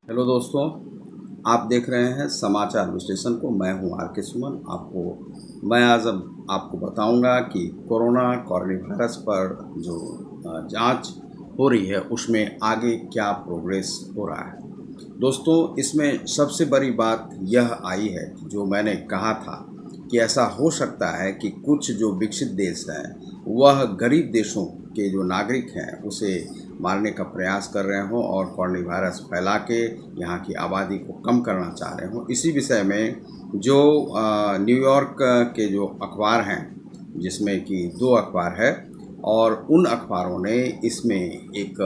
Hello दोस्तों, आप देख रहे हैं समाचार विश्लेषण को। मैं हूं आर के सुमन। मैं आज अब आपको बताऊंगा कि कोरोना वायरस पर जो जांच हो रही है उसमें आगे क्या प्रोग्रेस हो रहा है। दोस्तों, इसमें सबसे बड़ी बात यह आई है कि जो मैंने कहा था कि ऐसा हो सकता है कि कुछ जो विकसित देश हैं वह गरीब देशों के जो नागरिक हैं उसे मारने का प्रयास कर रहे हों और कोरोना वायरस फैला के यहाँ की आबादी को कम करना चाह रहे हों। इसी विषय में जो न्यूयॉर्क के जो अखबार हैं, जिसमें कि 2 अखबार है, और उन अखबारों ने इसमें एक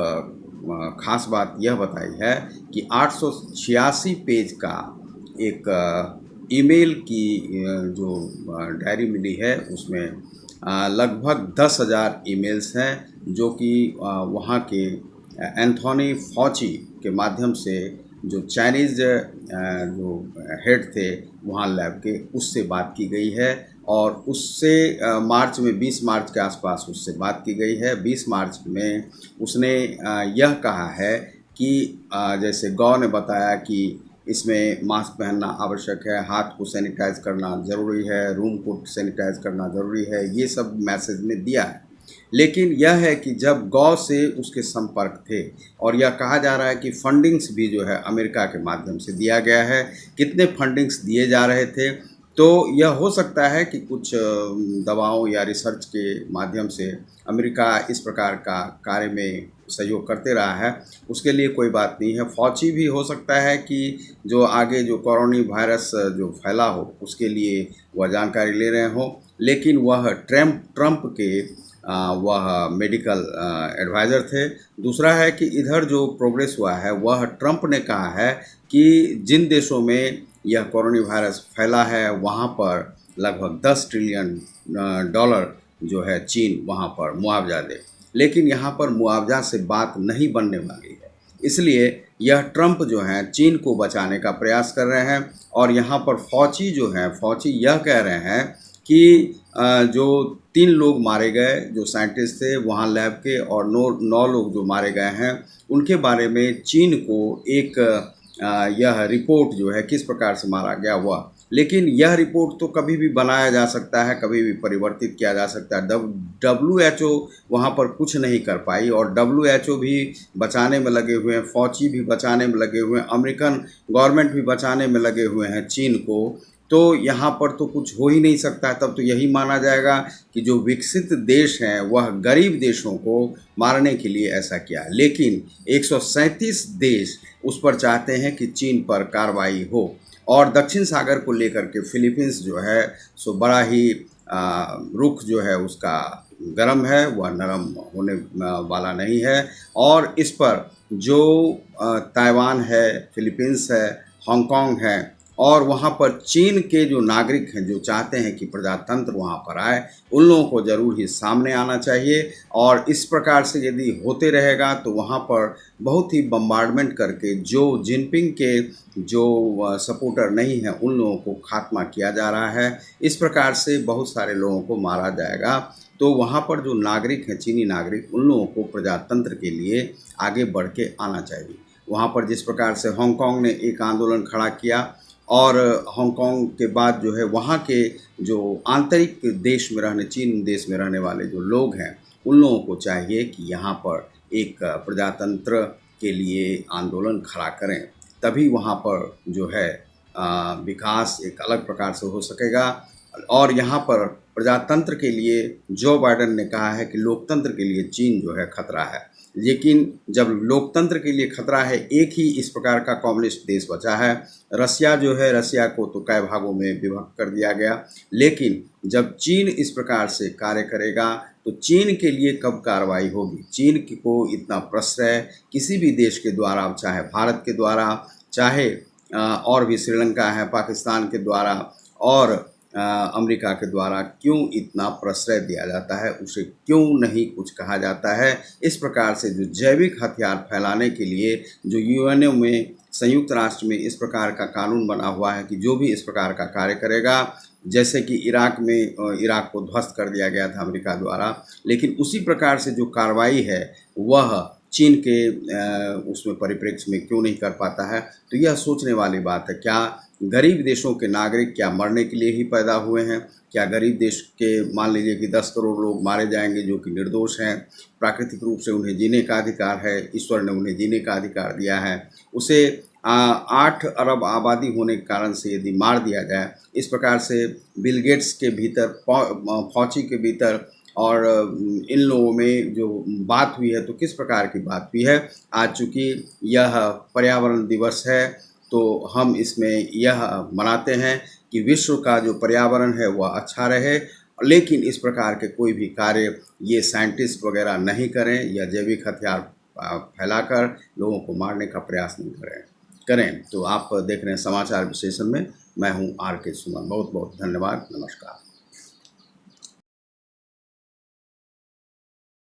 ख़ास बात यह बताई है कि 886 पेज का एक ईमेल की जो डायरी मिली है उसमें लगभग 10,000 ईमेल्स हैं, जो कि वहाँ के एंथोनी फॉची के माध्यम से जो चाइनीज़ जो हेड थे वहाँ लैब के, उससे बात की गई है। और उससे मार्च में 20 मार्च के आसपास उससे बात की गई है। 20 मार्च में उसने यह कहा है कि जैसे गौ ने बताया कि इसमें मास्क पहनना आवश्यक है, हाथ को सैनिटाइज करना ज़रूरी है, रूम को सैनिटाइज करना ज़रूरी है, ये सब मैसेज में दिया है। लेकिन यह है कि जब गौ से उसके संपर्क थे, और यह कहा जा रहा है कि फंडिंग्स भी जो है अमेरिका के माध्यम से दिया गया है। कितने फंडिंग्स दिए जा रहे थे, तो यह हो सकता है कि कुछ दवाओं या रिसर्च के माध्यम से अमेरिका इस प्रकार का कार्य में सहयोग करते रहा है, उसके लिए कोई बात नहीं है। फौची भी हो सकता है कि जो आगे जो कोरोना वायरस जो फैला हो उसके लिए वह जानकारी ले रहे हों, लेकिन वह ट्रंप के वह मेडिकल एडवाइज़र थे। दूसरा है कि इधर जो प्रोग्रेस हुआ है वह ट्रंप ने कहा है कि जिन देशों में यह कोरोना वायरस फैला है वहाँ पर लगभग 10 ट्रिलियन डॉलर जो है चीन वहाँ पर मुआवजा दे। लेकिन यहाँ पर मुआवजा से बात नहीं बनने वाली है, इसलिए यह ट्रंप जो हैं चीन को बचाने का प्रयास कर रहे हैं। और यहाँ पर फौची जो हैं, फौची यह कह रहे हैं कि जो 3 लोग मारे गए जो साइंटिस्ट थे वहाँ लैब के, और 9 लोग जो मारे गए हैं उनके बारे में चीन को एक यह रिपोर्ट जो है किस प्रकार से मारा गया हुआ। लेकिन यह रिपोर्ट तो कभी भी बनाया जा सकता है, कभी भी परिवर्तित किया जा सकता है। WHO वहाँ पर कुछ नहीं कर पाई, और WHO भी बचाने में लगे हुए हैं, फौची भी बचाने में लगे हुए हैं, अमेरिकन गवर्नमेंट भी बचाने में लगे हुए हैं चीन को। तो यहाँ पर तो कुछ हो ही नहीं सकता। तब तो यही माना जाएगा कि जो विकसित देश हैं वह गरीब देशों को मारने के लिए ऐसा किया। लेकिन 137 देश उस पर चाहते हैं कि चीन पर कार्रवाई हो। और दक्षिण सागर को लेकर के फिलीपींस जो है सो बड़ा ही रुख जो है उसका गर्म है, वह नरम होने वाला नहीं है। और इस पर जो ताइवान है, फिलीपींस है, हांगकांग है, और वहाँ पर चीन के जो नागरिक हैं जो चाहते हैं कि प्रजातंत्र वहाँ पर आए, उन लोगों को ज़रूर ही सामने आना चाहिए। और इस प्रकार से यदि होते रहेगा तो वहाँ पर बहुत ही बम्बार्डमेंट करके जो जिनपिंग के जो सपोर्टर नहीं हैं उन लोगों को खात्मा किया जा रहा है। इस प्रकार से बहुत सारे लोगों को मारा जाएगा। तो वहाँ पर जो नागरिक हैं, चीनी नागरिक, उन लोगों को प्रजातंत्र के लिए आगे बढ़ के आना चाहिए। वहाँ पर जिस प्रकार से हांगकांग ने एक आंदोलन खड़ा किया, और हांगकांग के बाद जो है वहाँ के जो आंतरिक देश में रहने, चीन देश में रहने वाले जो लोग हैं, उन लोगों को चाहिए कि यहाँ पर एक प्रजातंत्र के लिए आंदोलन खड़ा करें। तभी वहाँ पर जो है विकास एक अलग प्रकार से हो सकेगा। और यहाँ पर प्रजातंत्र के लिए जो बाइडेन ने कहा है कि लोकतंत्र के लिए चीन जो है खतरा है। लेकिन जब लोकतंत्र के लिए खतरा है, एक ही इस प्रकार का कम्युनिस्ट देश बचा है, रसिया जो है, रसिया को तो कई भागों में विभक्त कर दिया गया। लेकिन जब चीन इस प्रकार से कार्य करेगा तो चीन के लिए कब कार्रवाई होगी? चीन को इतना प्रश्रय किसी भी देश के द्वारा, चाहे भारत के द्वारा, चाहे और भी श्रीलंका है, पाकिस्तान के द्वारा, और अमेरिका के द्वारा क्यों इतना प्रश्रय दिया जाता है? उसे क्यों नहीं कुछ कहा जाता है? इस प्रकार से जो जैविक हथियार फैलाने के लिए जो यूएनओ में, संयुक्त राष्ट्र में इस प्रकार का कानून बना हुआ है कि जो भी इस प्रकार का कार्य करेगा, जैसे कि इराक में इराक को ध्वस्त कर दिया गया था अमेरिका द्वारा, लेकिन उसी प्रकार से जो कार्रवाई है वह चीन के उसमें परिप्रेक्ष्य में क्यों नहीं कर पाता है। तो यह सोचने वाली बात है, क्या गरीब देशों के नागरिक क्या मरने के लिए ही पैदा हुए हैं? क्या गरीब देश के मान लीजिए कि 10 करोड़ लोग मारे जाएंगे जो कि निर्दोष हैं, प्राकृतिक रूप से उन्हें जीने का अधिकार है, ईश्वर ने उन्हें जीने का अधिकार दिया है, उसे 8 अरब आबादी होने के कारण से यदि मार दिया जाए, इस प्रकार से बिल गेट्स के भीतर, फॉची के भीतर और इन लोगों में जो बात हुई है, तो किस प्रकार की बात हुई है? आज चूँकि यह पर्यावरण दिवस है, तो हम इसमें यह मनाते हैं कि विश्व का जो पर्यावरण है वह अच्छा रहे, लेकिन इस प्रकार के कोई भी कार्य ये साइंटिस्ट वगैरह नहीं करें या जैविक हथियार फैलाकर लोगों को मारने का प्रयास नहीं करें। तो आप देख रहे हैं समाचार विश्लेषण में, मैं हूं आर के सुमन। बहुत बहुत धन्यवाद, नमस्कार।